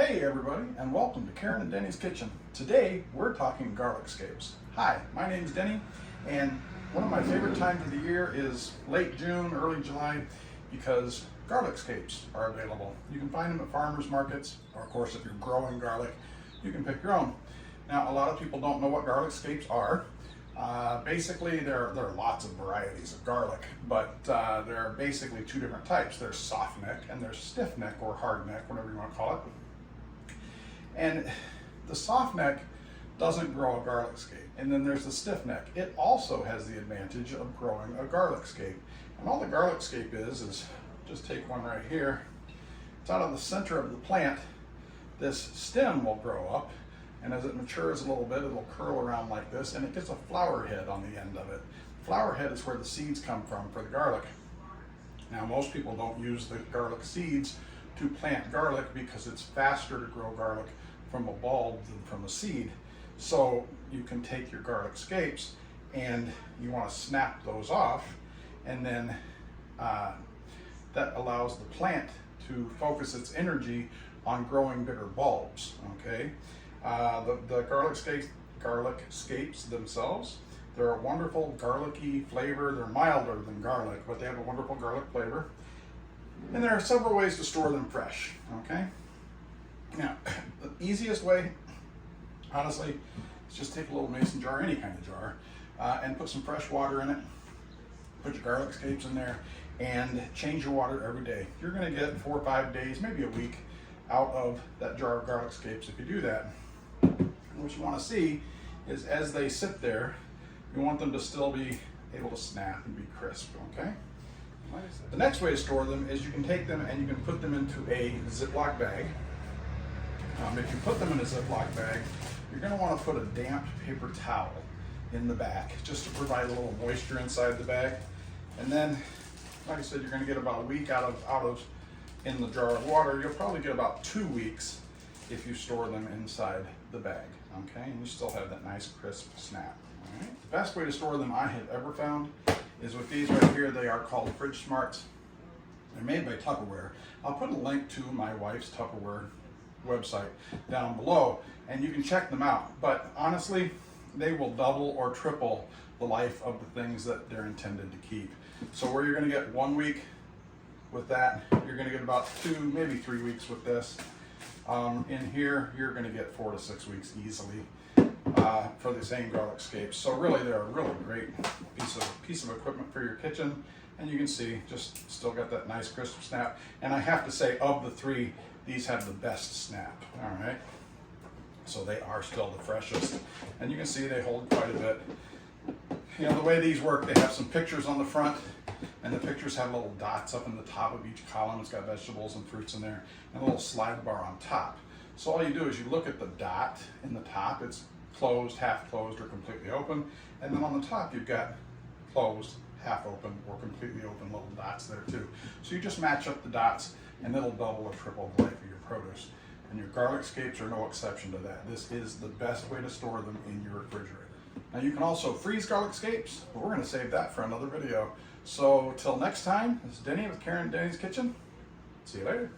Hey everybody, and welcome to Karen and Denny's Kitchen. Today we're talking garlic scapes. Hi, my name's Denny, and one of my favorite times of the year is late June, early July, because garlic scapes are available. You can find them at farmers markets, or of course if you're growing garlic, you can pick your own. Now a lot of people don't know what garlic scapes are. Basically there are lots of varieties of garlic, but there are basically two different types. There's soft neck and there's stiff neck or hard neck, whatever you want to call it. And the soft neck doesn't grow a garlic scape. And then there's the stiff neck. It also has the advantage of growing a garlic scape. And all the garlic scape is just take one right here. It's out of the center of the plant. This stem will grow up, and as it matures a little bit, it'll curl around like this, and it gets a flower head on the end of it. Flower head is where the seeds come from for the garlic. Now most people don't use the garlic seeds to plant garlic because it's faster to grow garlic from a bulb than from a seed. So you can take your garlic scapes and you want to snap those off, and then that allows the plant to focus its energy on growing bigger bulbs. Okay, the garlic scapes themselves, they're a wonderful garlicky flavor. They're milder than garlic, but they have a wonderful garlic flavor. And there are several ways to store them fresh, okay? Now, the easiest way, honestly, is just take a little mason jar, any kind of jar, and put some fresh water in it. Put your garlic scapes in there and change your water every day. You're gonna get 4 or 5 days, maybe a week, out of that jar of garlic scapes if you do that. And what you wanna see is as they sit there, you want them to still be able to snap and be crisp, okay? The next way to store them is you can take them and you can put them into a ziploc bag. If you put them in a ziploc bag, you're going to want to put a damp paper towel in the back just to provide a little moisture inside the bag. And then, like I said, you're going to get about a week out of in the jar of water. You'll probably get about 2 weeks if you store them inside the bag. Okay, and you still have that nice crisp snap. All right. The best way to store them I have ever found is with these right here. They are called Fridge Smarts. They're made by Tupperware. I'll put a link to my wife's Tupperware website down below and you can check them out. But honestly, they will double or triple the life of the things that they're intended to keep. So where you're going to get 1 week with that, you're going to get about 2, maybe 3 weeks with this. In here, you're going to get 4 to 6 weeks easily for the same garlic scapes. So really, they're a really great piece of equipment for your kitchen. And you can see, just still got that nice crisp snap. And I have to say, of the 3, these have the best snap. All right, so they are still the freshest. And you can see they hold quite a bit. You know, the way these work, they have some pictures on the front, and the pictures have little dots up in the top of each column. It's got vegetables and fruits in there, and a little slide bar on top. So all you do is you look at the dot in the top. It's closed, half closed, or completely open. And then on the top, you've got closed, half open, or completely open little dots there too. So you just match up the dots, and it'll double or triple the life of your produce. And your garlic scapes are no exception to that. This is the best way to store them in your refrigerator. Now you can also freeze garlic scapes, but we're going to save that for another video. So till next time, this is Denny with Karen and Denny's Kitchen. See you later.